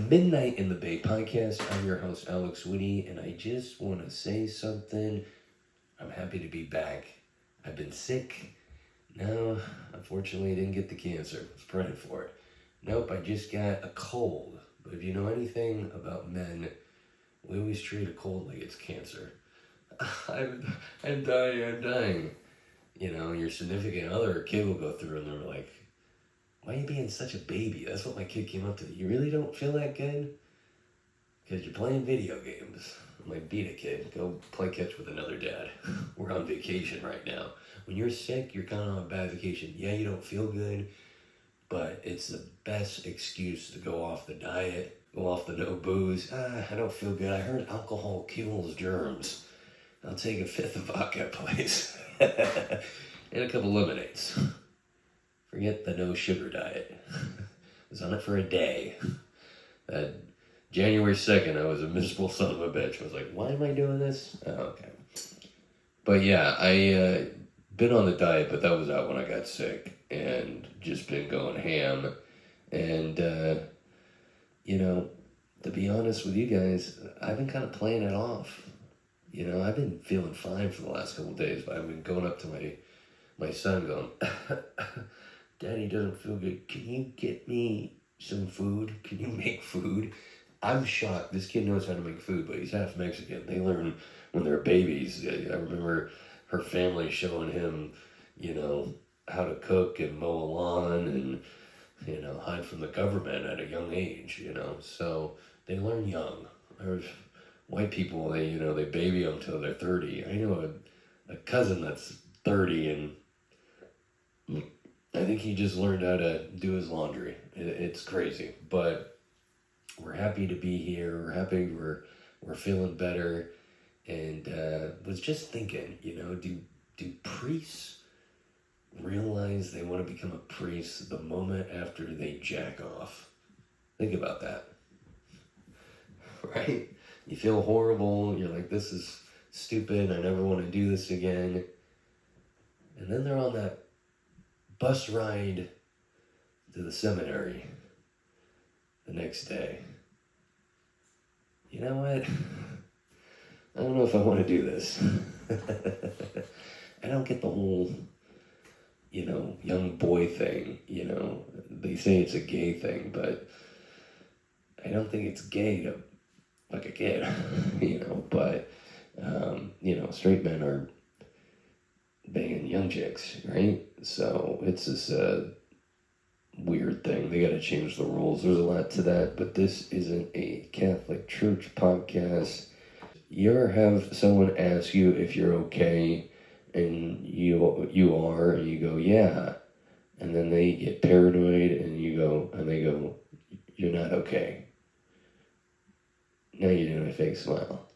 Midnight in the Bay podcast. I'm your host, Alex Whitty, and I just want to say something. I'm happy to be back. I've been sick. No, unfortunately, I didn't get the cancer. I was praying for it. Nope, I just got a cold. But if you know anything about men, we always treat a cold like it's cancer. I'm dying. You know, your significant other or kid will go through and they're like, why are you being such a baby? That's what my kid came up to. You really don't feel that good? Because you're playing video games. I'm like, beat it, kid. Go play catch with another dad. We're on vacation right now. When you're sick, you're kind of on a bad vacation. Yeah, you don't feel good, but it's the best excuse to go off the diet, go off the no booze. I don't feel good. I heard alcohol kills germs. I'll take a fifth of vodka, please. And a couple lemonades. Forget the no sugar diet. I was on it for a day. January 2nd, I was a miserable son of a bitch. I was like, why am I doing this? Oh, okay. But yeah, I been on the diet, but that was out when I got sick. And just been going ham. And, you know, to be honest with you guys, I've been kind of playing it off. You know, I've been feeling fine for the last couple of days, but I've been going up to my son going, Daddy doesn't feel good. Can you get me some food? Can you make food? I'm shocked. This kid knows how to make food, but he's half Mexican. They learn when they're babies. I remember her family showing him, you know, how to cook and mow a lawn and, you know, hide from the government at a young age, you know. So they learn young. There's white people, they baby them till they're 30. I know a cousin that's 30 and I think he just learned how to do his laundry. It's crazy, but we're happy to be here. We're happy we're feeling better, and was just thinking, you know, do priests realize they want to become a priest the moment after they jack off? Think about that, right? You feel horrible. You're like, this is stupid. I never want to do this again. And then they're on that bus ride to the seminary the next day. You know what? I don't know if I want to do this. I don't get the whole, you know, young boy thing. You know, they say it's a gay thing, but I don't think it's gay to fuck a kid, you know, but, you know, straight men are banging young chicks, right? So it's this weird thing. They got to change the rules. There's a lot to that, but this isn't a Catholic Church podcast. You ever have someone ask you if you're okay, and you are, and you go, yeah, and then they get paranoid, and they go, you're not okay. Now you're doing a fake smile.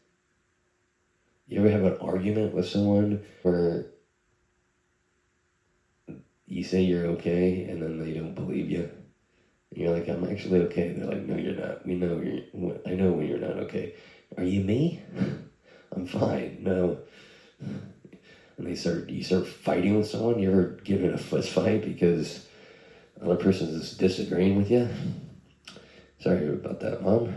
You ever have an argument with someone where you say you're okay, and then they don't believe you? And you're like, I'm actually okay. They're like, no, you're not. I know when you're not okay. Are you me? I'm fine. No. And you start fighting with someone. You ever get in a fist fight because another person is disagreeing with you? Sorry about that, Mom.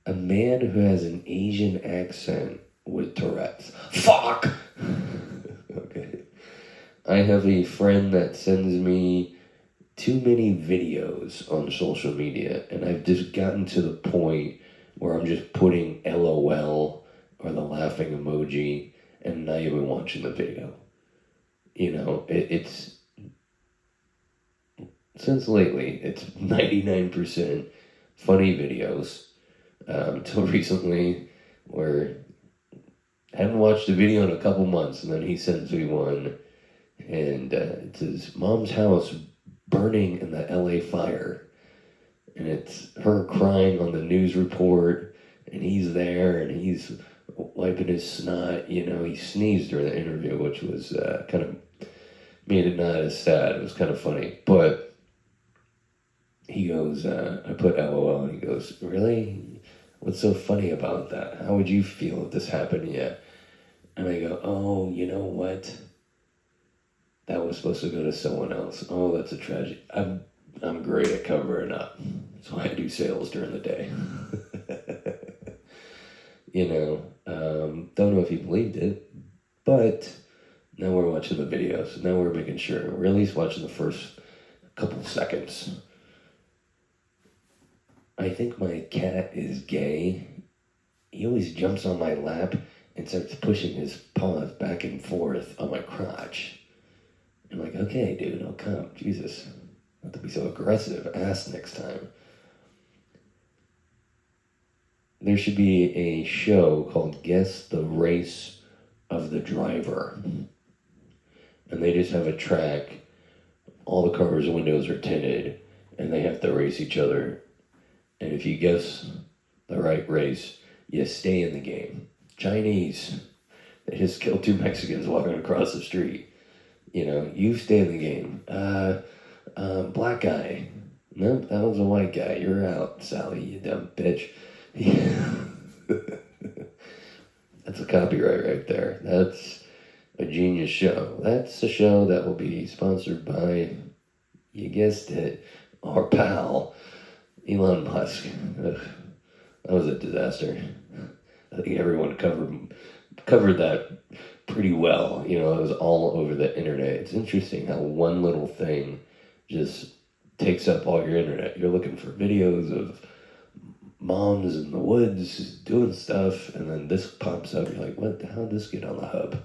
A man who has an Asian accent with Tourette's. Fuck! Okay. I have a friend that sends me too many videos on social media, and I've just gotten to the point where I'm just putting LOL or the laughing emoji and not even watching the video. You know, it's since lately, it's 99% funny videos. Until recently, where I haven't watched a video in a couple months, and then he sends me one, and it's his mom's house burning in the LA fire, and it's her crying on the news report, and he's there, and he's wiping his snot. You know, he sneezed during the interview, which was kind of made it not as sad. It was kind of funny, but he goes, I put LOL, and he goes, really? What's so funny about that? How would you feel if this happened to you? And I go, oh, you know what? That was supposed to go to someone else. Oh, that's a tragedy. I'm great at covering up. That's why I do sales during the day. Don't know if he believed it, but now we're watching the videos. Now we're making sure. We're at least watching the first couple seconds. I think my cat is gay. He always jumps on my lap and starts pushing his paws back and forth on my crotch. I'm like, okay, dude, I'll come. Jesus. Not to be so aggressive. Ask next time. There should be a show called Guess the Race of the Driver. And they just have a track. All the cars' windows are tinted. And they have to race each other. And if you guess the right race, you stay in the game. Chinese. They just killed 2 Mexicans walking across the street. You stay in the game. Black guy. Nope, that was a white guy. You're out, Sally, you dumb bitch. That's a copyright right there. That's a genius show. That's a show that will be sponsored by, you guessed it, our pal, Elon Musk. Ugh, that was a disaster. I think everyone covered that pretty well. It was all over the internet. It's interesting how one little thing just takes up all your internet. You're looking for videos of moms in the woods doing stuff, and then this pops up. You're like, what? How did this get on the hub?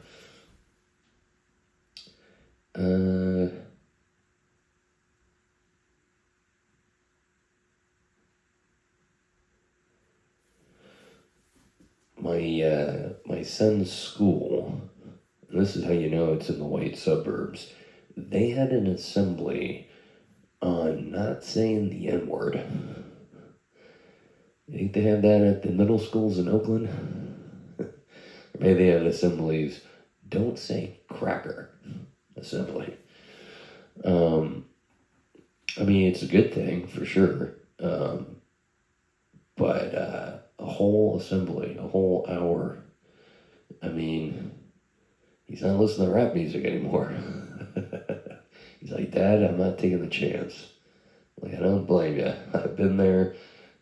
My son's school, and this is how you know it's in the white suburbs, they had an assembly on not saying the N-word. You think they have that at the middle schools in Oakland? Or maybe they have assemblies, don't say cracker assembly. It's a good thing, for sure. But a whole assembly, a whole hour. He's not listening to rap music anymore. He's like, Dad, I'm not taking the chance. Like, I don't blame you. I've been there.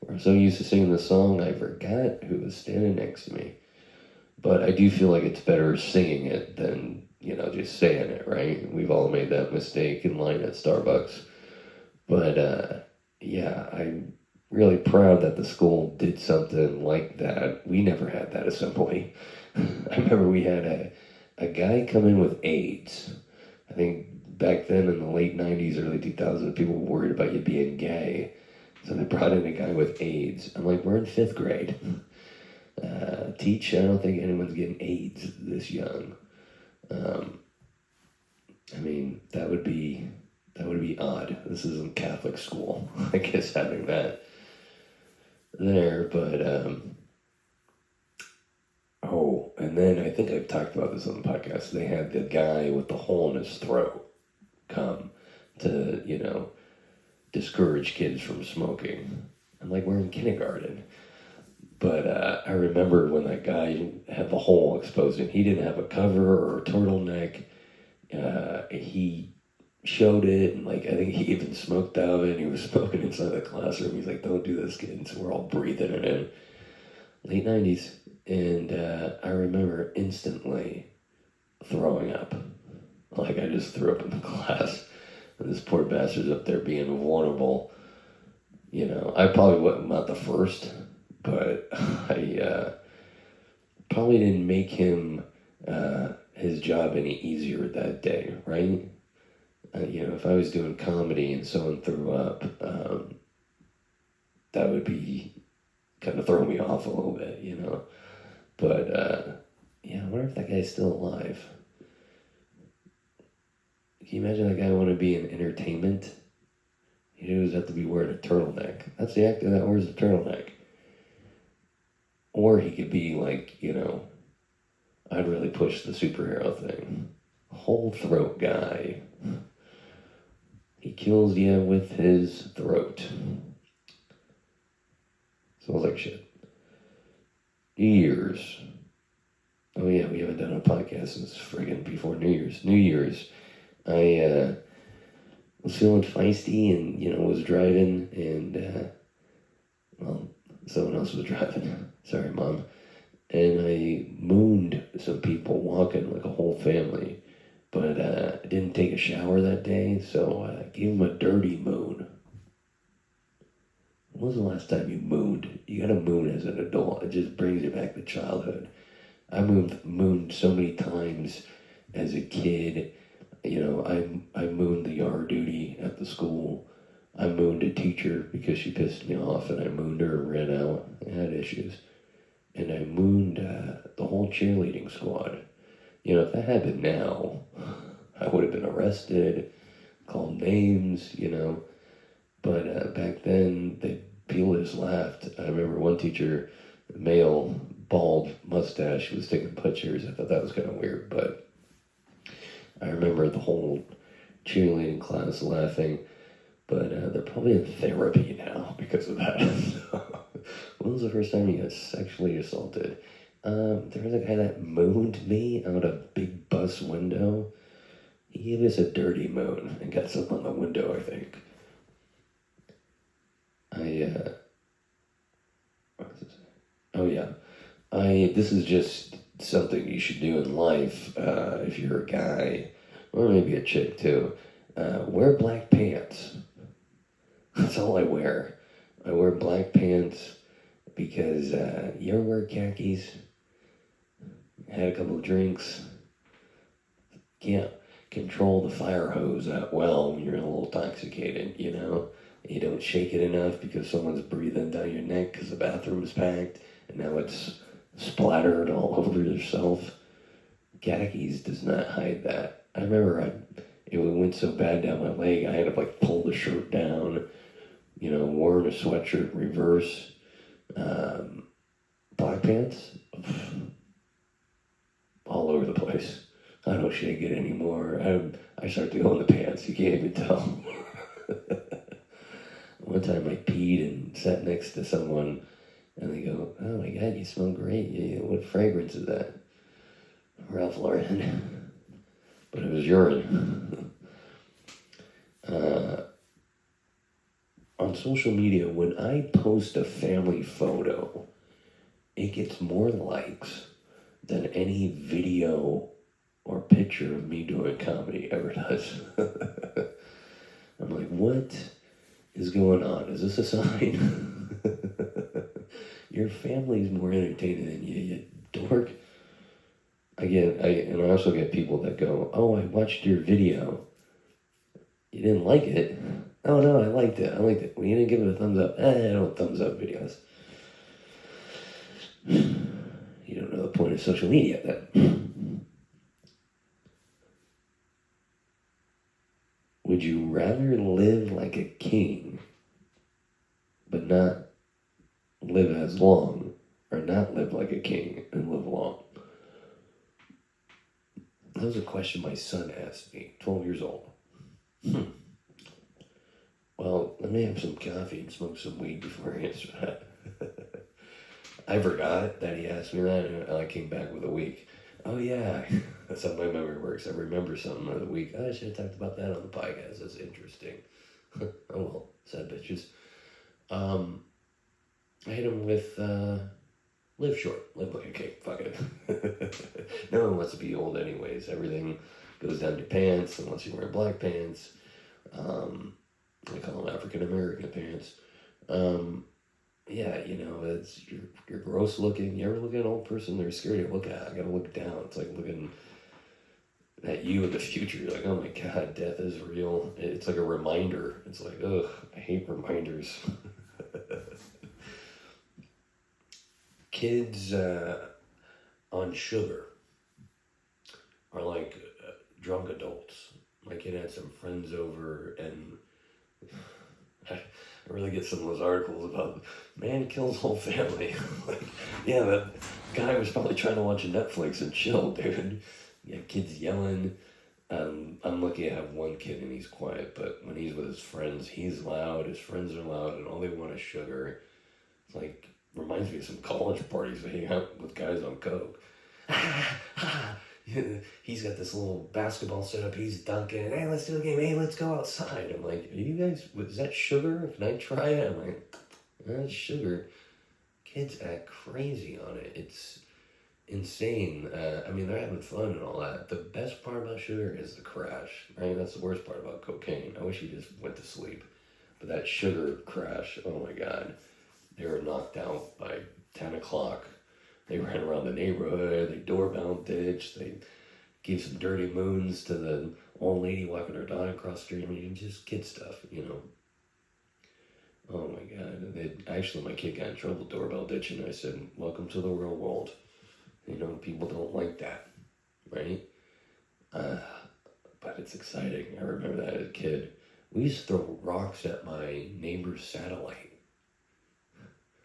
I'm so used to singing the song, I forgot who was standing next to me. But I do feel like it's better singing it than, just saying it, right? We've all made that mistake in line at Starbucks. But, I'm really proud that the school did something like that. We never had that assembly. I remember we had a guy come in with AIDS. I think back then in the late 90s, early 2000s, people were worried about you being gay. So they brought in a guy with AIDS. I'm like, we're in 5th grade. Teach, I don't think anyone's getting AIDS this young. That would be odd. This isn't Catholic school, I guess, having that there. But, and then I think I've talked about this on the podcast. They had the guy with the hole in his throat come to, discourage kids from smoking. I'm like, we're in kindergarten. But I remember when that guy had the hole exposed and he didn't have a cover or a turtleneck. He showed it, and I think he even smoked out of it. He was smoking inside the classroom. He's like, don't do this, kids. We're all breathing it in. Late 90s. And I remember instantly throwing up. I just threw up in the class. And this poor bastard's up there being vulnerable. I probably wasn't not the first, but I probably didn't make him his job any easier that day, right? If I was doing comedy and someone threw up, that would be kind of throw me off a little bit, But, I wonder if that guy's still alive. Can you imagine that guy want to be in entertainment? He doesn't have to be wearing a turtleneck. That's the actor that wears a turtleneck. Or he could be I'd really push the superhero thing. Whole throat guy. He kills you with his throat. Smells like shit. New Year's. Oh yeah, we haven't done a podcast since friggin' before New Year's. New Year's. I was feeling feisty and, was driving and Alice was driving. Sorry, Mom. And I mooned some people walking, like a whole family. But I didn't take a shower that day, so I gave them a dirty moon. When was the last time you mooned? You gotta moon as an adult. It just brings you back to childhood. I mooned so many times as a kid. You know, I mooned the yard duty at the school. I mooned a teacher because she pissed me off, and I mooned her and ran out. I had issues. And I mooned the whole cheerleading squad. You know, if that happened now, I would have been arrested, called names, you know. But back then, people just laughed. I remember one teacher, male, bald mustache, was taking pictures. I thought that was kind of weird, but I remember the whole cheerleading class laughing. But they're probably in therapy now because of that. When was the first time you got sexually assaulted? There was a guy that mooned me out a big bus window. He gave us a dirty moon and got something on the window, I think. What does it say? Oh yeah. This is just something you should do in life, if you're a guy, or maybe a chick too. Wear black pants. That's all I wear. I wear black pants because, you ever wear khakis? Had a couple of drinks. Can't control the fire hose that well when you're a little intoxicated, you know? You don't shake it enough because someone's breathing down your neck because the bathroom is packed, and now it's splattered all over yourself. Khakis does not hide that. I remember it went so bad down my leg, I had to like pull the shirt down, you know, worn a sweatshirt reverse. Black pants, all over the place. I don't shake it anymore. I start to go in the pants. You can't even tell. One time I peed and sat next to someone, and they go, "Oh my God, you smell great. Yeah, what fragrance is that?" Ralph Lauren. But it was urine. On social media, when I post a family photo, it gets more likes than any video or picture of me doing comedy ever does. I'm like, what is going on? Is this a sign? Your family's more entertaining than you dork. And I also get people that go, "Oh, I watched your video. You didn't like it?" "Oh no, I liked it. Well, you didn't give it a thumbs up." I don't thumbs up videos. You don't know the point of social media then. Would you rather live like a king, but not live as long, or not live like a king and live long? That was a question my son asked me, 12 years old. Well, let me have some coffee and smoke some weed before I answer that. I forgot that he asked me that, and I came back with a week. Oh yeah, that's how my memory works. I remember something of the week. Oh, I should have talked about that on the podcast. That's interesting. Oh well, sad bitches. I hit him with, live short, live like a king, fuck it. No one wants to be old anyways. Everything goes down your pants unless you wear black pants. I call them African American pants. Yeah, you know, you're gross looking. You ever look at an old person they're scared to look at? I gotta look down. It's like looking at you in the future. You're like, oh my God, death is real. It's like a reminder. It's like, ugh, I hate reminders. Kids on sugar are like drunk adults. My kid had some friends over, and I really get some of those articles about man kills whole family. Like, yeah, that guy was probably trying to watch Netflix and chill, dude. Yeah, kids yelling. I'm lucky I have one kid and he's quiet, but when he's with his friends, he's loud. His friends are loud, and all they want is sugar. It's like, reminds me of some college parties I hang out with guys on coke. He's got this little basketball setup. He's dunking. Hey, let's do a game. Hey, let's go outside. I'm like, are you guys, is that sugar? Can I try it? I'm like, that's sugar. Kids act crazy on it. It's insane. I mean, they're having fun and all that. The best part about sugar is the crash, right? That's the worst part about cocaine. I wish you just went to sleep. But that sugar crash, oh my God. They were knocked out by 10 o'clock. They ran around the neighborhood, they doorbell ditched, they gave some dirty moons to the old lady walking her dog across the street. I mean, just kid stuff, you know. Oh my God. Actually, my kid got in trouble doorbell ditching. I said, welcome to the real world. You know, people don't like that, right? But it's exciting. I remember that as a kid. We used to throw rocks at my neighbor's satellite.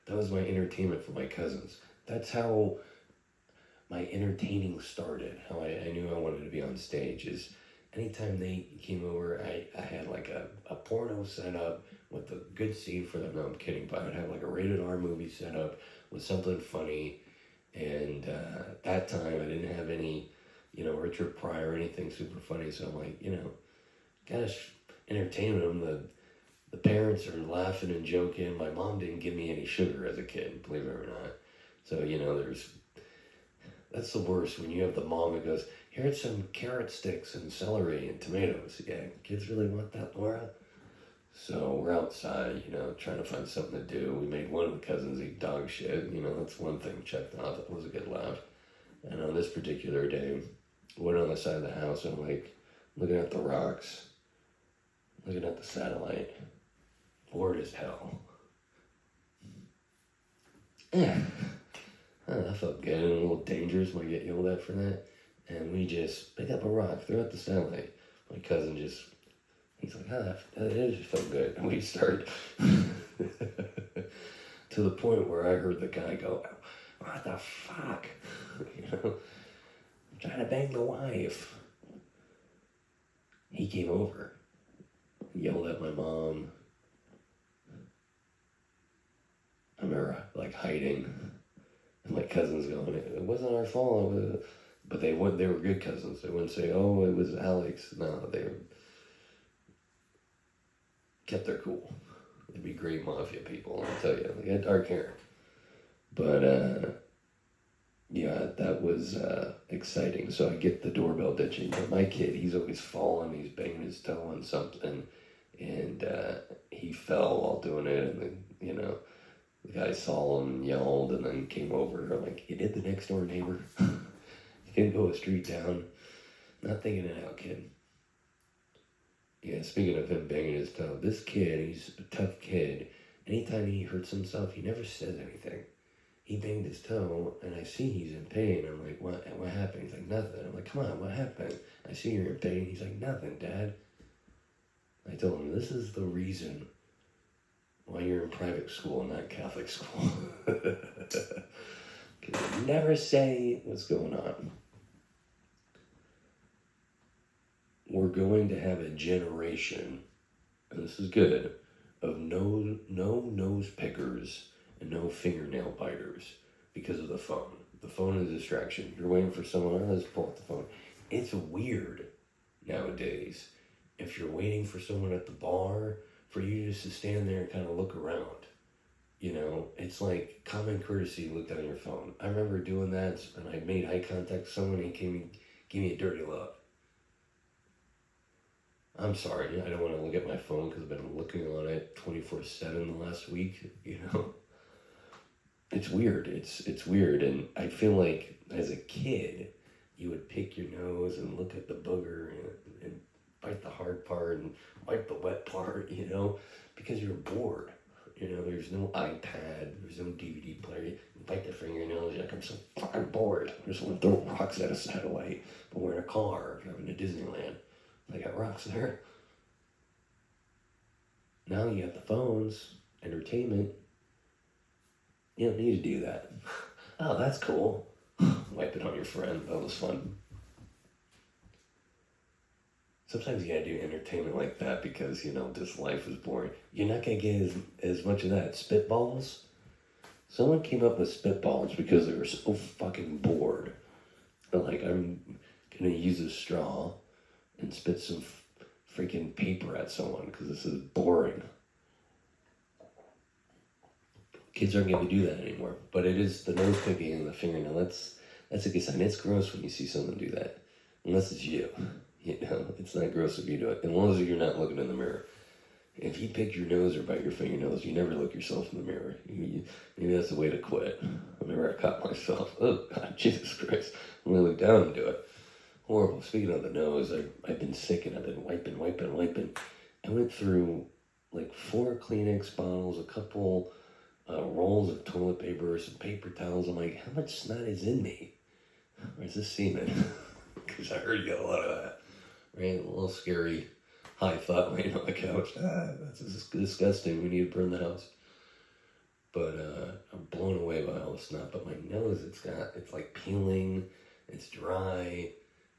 That was my entertainment for my cousins. That's how my entertaining started. How I knew I wanted to be on stage is anytime they came over, I had like a porno set up with a good scene for them. No, I'm kidding, but I'd have like a rated R movie set up with something funny. And at that time, I didn't have any, you know, Richard Pryor or anything super funny. So I'm like, you know, gosh, entertain them. The parents are laughing and joking. My mom didn't give me any sugar as a kid, believe it or not. So, you know, that's the worst when you have the mom that goes, here's some carrot sticks and celery and tomatoes. Yeah, kids really want that, Laura? So we're outside, you know, trying to find something to do. We made one of the cousins eat dog shit. You know, that's one thing checked off. That was a good laugh. And on this particular day, went on the side of the house and I'm like, looking at the rocks, looking at the satellite, bored as hell. Yeah. That felt good and a little dangerous. Might get yelled at for that. And we just pick up a rock, throw it at the satellite. My cousin he's like, it just felt good. And we started to the point where I heard the guy go, what the fuck? You know, I'm trying to bang the wife. He came over, yelled at my mom. I remember like hiding. And my cousin's going, it wasn't our fault. But they were good cousins. They wouldn't say, oh, it was Alex. No, they kept their cool. They'd be great mafia people, I'll tell you. They had dark hair. But, yeah, that was exciting. So I get the doorbell ditching. But my kid, he's always falling. He's banging his toe on something. And he fell while doing it. And then, you know, the guy saw him, yelled, and then came over. I'm like, you did the next door neighbor? You didn't go a street down? Not thinking it out, kid. Yeah, speaking of him banging his toe, this kid, he's a tough kid. Anytime he hurts himself, he never says anything. He banged his toe, and I see he's in pain. I'm like, what happened? He's like, nothing. I'm like, come on, what happened? I see you're in pain. He's like, nothing, Dad. I told him, this is the reason why you're in private school, not Catholic school. You never say what's going on. We're going to have a generation, and this is good, of no nose pickers and no fingernail biters because of the phone. The phone is a distraction. You're waiting for someone, let's pull up the phone. It's weird nowadays if you're waiting for someone at the bar for you just to stand there and kind of look around. You know, it's like common courtesy, look down your phone. I remember doing that, and I made eye contact with someone, and he gave me a dirty look. I'm sorry, I don't want to look at my phone because I've been looking on it 24/7 the last week, you know. It's weird, it's weird, and I feel like as a kid, you would pick your nose and look at the booger and bite the hard part and wipe the wet part, you know, because you're bored. You know, there's no iPad, there's no DVD player. You bite the fingernails, you're like, I'm so fucking bored. I just want to throw rocks at a satellite. But we're in a car driving to Disneyland. They got rocks there. Now you got the phones, entertainment. You don't need to do that. Oh, that's cool. Wipe it on your friend. That was fun. Sometimes you gotta do entertainment like that because, you know, this life is boring. You're not gonna get as much of that. Spitballs? Someone came up with spitballs because they were so fucking bored. They're like, I'm gonna use a straw and spit some freaking paper at someone because this is boring. Kids aren't going to do that anymore. But it is the nose picking and the fingernail. That's a good sign. It's gross when you see someone do that. Unless it's you. You know, it's not gross if you do it. As long as you're not looking in the mirror. If you pick your nose or bite your fingernails, you never look yourself in the mirror. Maybe that's the way to quit. I remember I caught myself. Oh, God, Jesus Christ. I'm going to look down and do it. Horrible. Speaking of the nose, I've been sick and I've been wiping. I went through like 4 Kleenex bottles, a couple rolls of toilet paper, some paper towels. I'm like, how much snot is in me? Or is this semen? Because I heard you got a lot of that. Right? A little scary high thought laying on the couch. That's disgusting. We need to burn the house. But I'm blown away by all the snot. But my nose, it's like peeling. It's dry.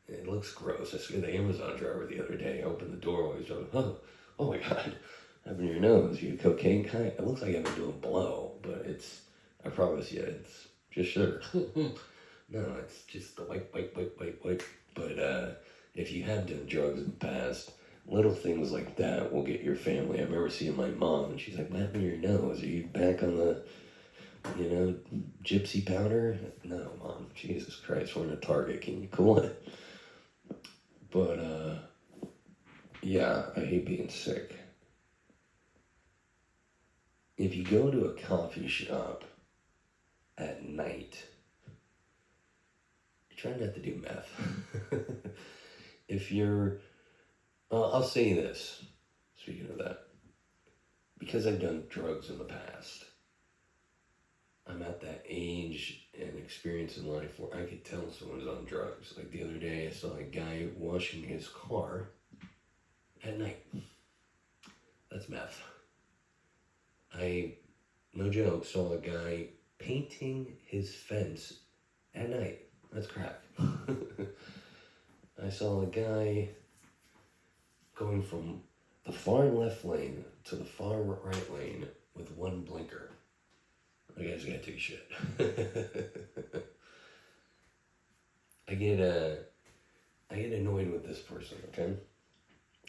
It looks gross. I saw the Amazon driver the other day. I opened the door while he was driving. Oh my God. What happened to your nose? You cocaine kind? It looks like I've been doing blow. But I promise you, it's just sugar. No, it's just the wipe. But if you have done drugs in the past, little things like that will get your family. I remember seeing my mom, and she's like, what happened to your nose? Are you back on the, gypsy powder? No, Mom. Jesus Christ, we're in a Target. Can you cool it? But, yeah, I hate being sick. If you go to a coffee shop at night, try not to do meth. If you're, I'll say this, speaking of that, because I've done drugs in the past, I'm at that age and experience in life where I could tell someone's on drugs. Like the other day, I saw a guy washing his car at night. That's meth. No joke, saw a guy painting his fence at night. That's crack. I saw a guy going from the far left lane to the far right lane with one blinker. I guys gotta take a shit. I get annoyed with this person, okay?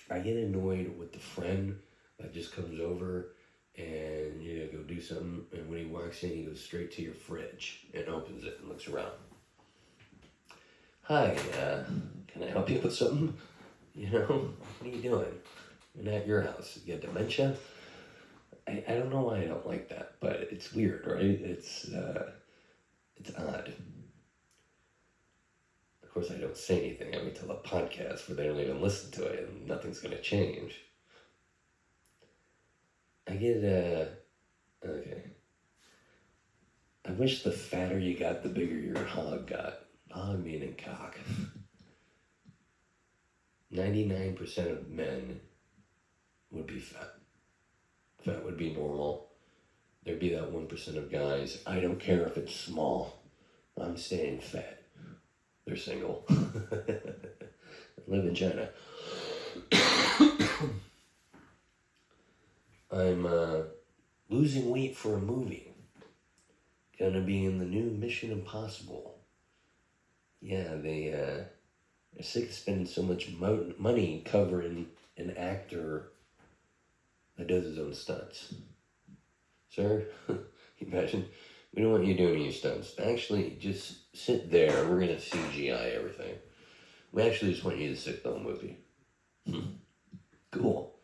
I get annoyed with the friend that just comes over and go do something, and when he walks in, he goes straight to your fridge and opens it and looks around. Hi, can I help you with something? What are you doing? I'm at your house. You got dementia? I don't know why I don't like that, but it's weird, right? It's odd. Of course, I don't say anything. I wait till the podcast where they don't even listen to it, and nothing's going to change. I get, okay. I wish the fatter you got, the bigger your hog got. Hog meaning cock. 99% of men would be fat. Fat would be normal. There'd be that 1% of guys. I don't care if it's small. I'm staying fat. They're single. Live in China. I'm losing weight for a movie. Gonna be in the new Mission Impossible. Yeah, they're sick of spending so much money covering an actor that does his own stunts. Sir, imagine, we don't want you doing your stunts. Actually, just sit there. We're going to CGI everything. We actually just want you to sit the whole movie. Cool.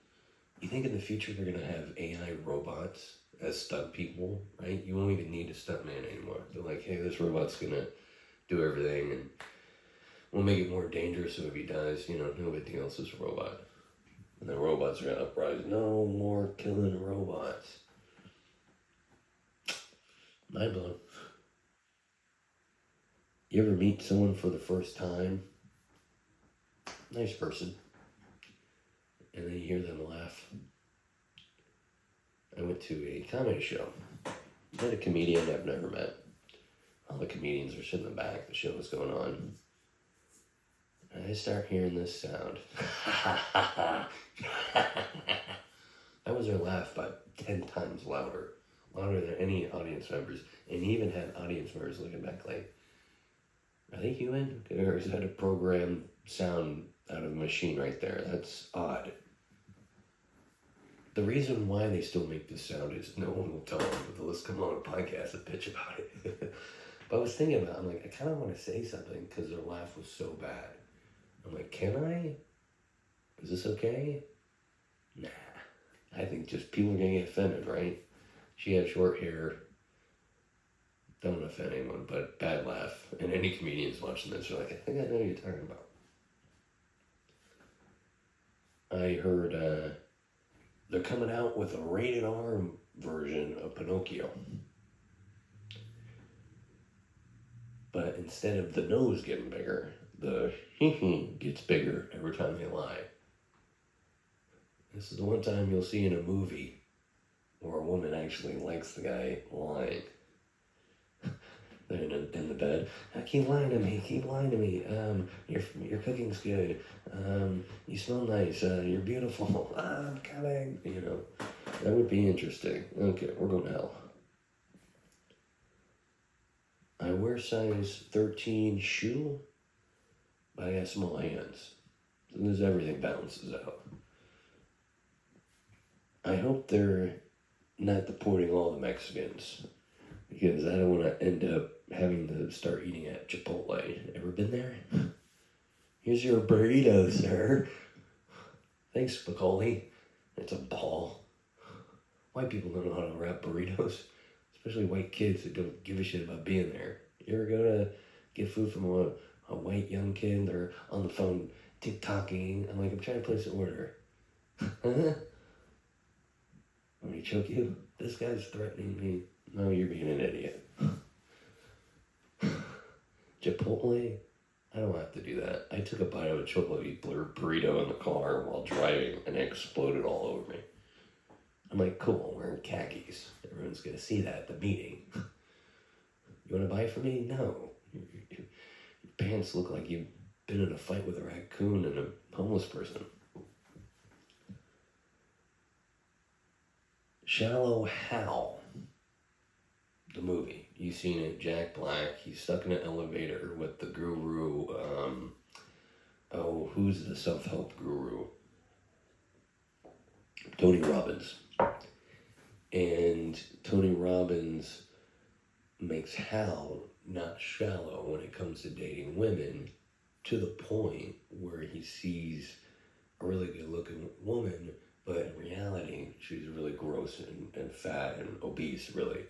You think in the future they're going to have AI robots as stunt people, right? You won't even need a stuntman anymore. They're like, hey, this robot's going to do everything, and we'll make it more dangerous so if he dies, no big deal, it's just a robot. And the robots are going to uprise. No more killing robots. Mind blown. You ever meet someone for the first time? Nice person. And then you hear them laugh. I went to a comedy show. Met a comedian I've never met. All the comedians were sitting in the back. The show was going on. And I start hearing this sound. That was their laugh about 10 times louder than any audience members. And he even had audience members looking back like, are they human? Or is that a programmed sound out of a machine right there? That's odd. The reason why they still make this sound is no one will tell them, but the let's come on a podcast and bitch about it. But I was thinking about, I'm like, I kind of want to say something because their laugh was so bad. I'm like, can I? Is this okay? Nah. I think just people are going to get offended, right? She had short hair. Don't want to offend anyone, but bad laugh. And any comedians watching this are like, I think I know what you're talking about. I heard they're coming out with a rated R version of Pinocchio. But instead of the nose getting bigger, the gets bigger every time they lie. This is the one time you'll see in a movie where a woman actually likes the guy lying. They're in the bed. Keep lying to me. Keep lying to me. Your cooking's good. You smell nice. You're beautiful. I'm coming. You know, that would be interesting. Okay, we're going to hell. I wear size 13 shoe, but I got small hands. So there's everything balances out. I hope they're not deporting all the Mexicans, because I don't want to end up having to start eating at Chipotle. Ever been there? Here's your burrito, sir. Thanks, Macaulay. It's a ball. White people don't know how to wrap burritos, especially white kids that don't give a shit about being there. You ever go to get food from a white young kid? They're on the phone TikToking. I'm like, I'm trying to place an order. Want me to choke you? This guy's threatening me. No, you're being an idiot. Chipotle? I don't have to do that. I took a bite of a Chipotle burrito in the car while driving and it exploded all over me. I'm like, cool, I'm wearing khakis. Everyone's going to see that at the meeting. You want to buy from me? No. Your pants look like you've been in a fight with a raccoon and a homeless person. Shallow Hal. The movie. You've seen it, Jack Black. He's stuck in an elevator with the guru. Who's the self-help guru? Tony Robbins. And Tony Robbins makes Hal not shallow when it comes to dating women, to the point where he sees a really good-looking woman, but in reality, she's really gross and fat and obese, really.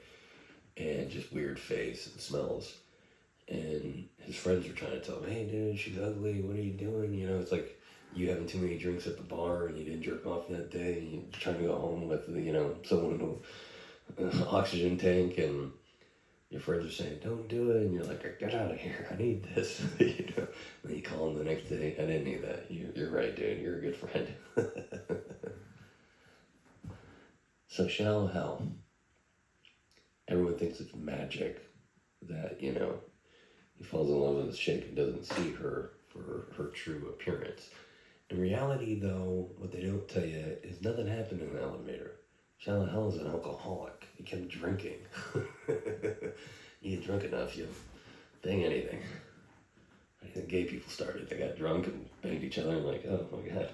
And just weird face and smells. And his friends are trying to tell him, hey dude, she's ugly, what are you doing? You know, it's like you having too many drinks at the bar and you didn't jerk off that day and you're trying to go home with, you know, someone in an oxygen tank, and your friends are saying, don't do it, and you're like, get out of here, I need this. You know? And then you call them the next day, I didn't need that. You're right, dude, you're a good friend. So Shallow Hal. Everyone thinks it's magic that, you know, he falls in love with this chick and doesn't see her for her true appearance. In reality, though, what they don't tell you is nothing happened in the elevator. Shallow Hal is an alcoholic. He kept drinking. You get drunk enough, you'll bang anything. I think gay people started. They got drunk and banged each other and like, oh my God.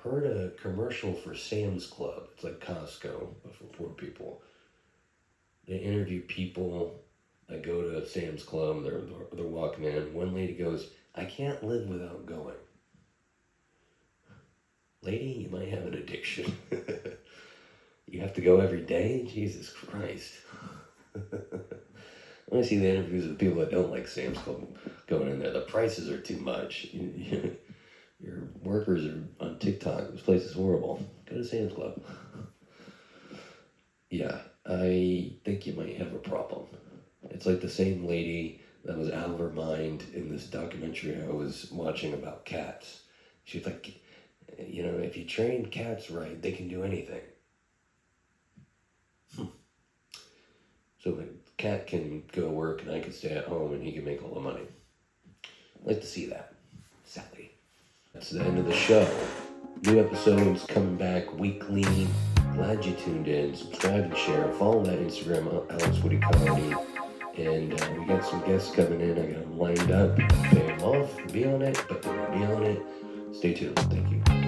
Heard a commercial for Sam's Club. It's like Costco, but for poor people. They interview people that go to Sam's Club. They're walking in. One lady goes, I can't live without going. Lady, you might have an addiction. You have to go every day? Jesus Christ. I want to see the interviews of people that don't like Sam's Club going in there. The prices are too much. Your workers are on TikTok. This place is horrible. Go to Sam's Club. Yeah, I think you might have a problem. It's like the same lady that was out of her mind in this documentary I was watching about cats. She's like, you know, if you train cats right, they can do anything. So the cat can go to work and I can stay at home and he can make all the money. I'd like to see that, sadly. That's the end of the show. New episodes coming back weekly. Glad you tuned in. Subscribe and share. Follow that Instagram, Alex Woody Comedy. And we got some guests coming in. I got them lined up. Pay them off. Be on it, but they're going to be on it. Stay tuned. Thank you.